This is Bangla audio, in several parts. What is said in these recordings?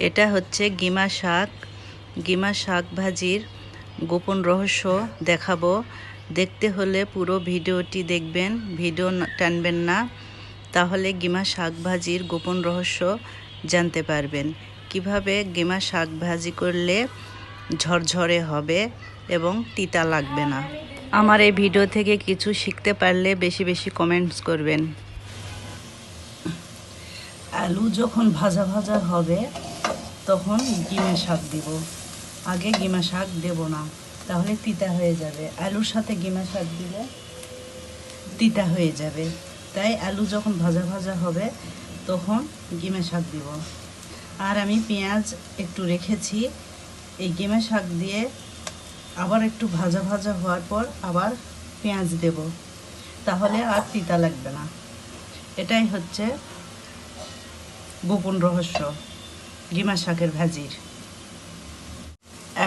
এটা হচ্ছে গিমা শাক। গিমা শাক ভাজির গোপন রহস্য দেখাবো। দেখতে হলে পুরো ভিডিওটি দেখবেন, ভিডিও টানবেন না, তাহলে গিমা শাক ভাজির গোপন রহস্য জানতে পারবেন। কিভাবে গিমা শাক ভাজি করলে ঝরঝরে হবে এবং তিতা লাগবে না। আমার এই ভিডিও থেকে কিছু শিখতে পারলে বেশি বেশি কমেন্টস করবেন। আলু যখন ভাজা ভাজা হবে তখন গিমা শাক দিব। আগে গিমা শাক দেব না, তাহলে তিতা হয়ে যাবে। আলুর সাথে গিমা শাক দিলে তিতা হয়ে যাবে, তাই আলু যখন ভাজা ভাজা হবে তখন গিমা শাক দিব। আর আমি পেঁয়াজ একটু রেখেছি, এই গিমা শাক দিয়ে আবার একটু ভাজা ভাজা হওয়ার পর আবার পেঁয়াজ দেব, তাহলে আর তিতা লাগবে না। এটাই হচ্ছে গোপন রহস্য গিমা শাকের ভাজির।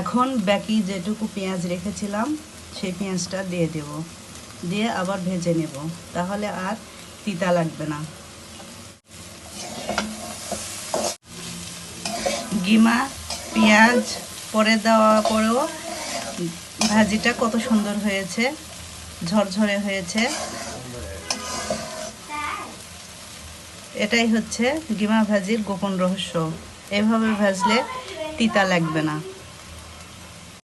এখন বাকি যেটুকু পেঁয়াজ রেখেছিলাম সেই পেঁয়াজটা দিয়ে দেব, দিয়ে আবার ভেজে নেব, তাহলে আর তিতা লাগবে না। গিমা পেঁয়াজ পরে দেওয়া পরেও ভাজিটা কত সুন্দর হয়েছে, ঝরঝরে হয়েছে। এটাই হচ্ছে গিমা ভাজির গোপন রহস্য। এভাবে ভাজলে তিতা লাগবে না।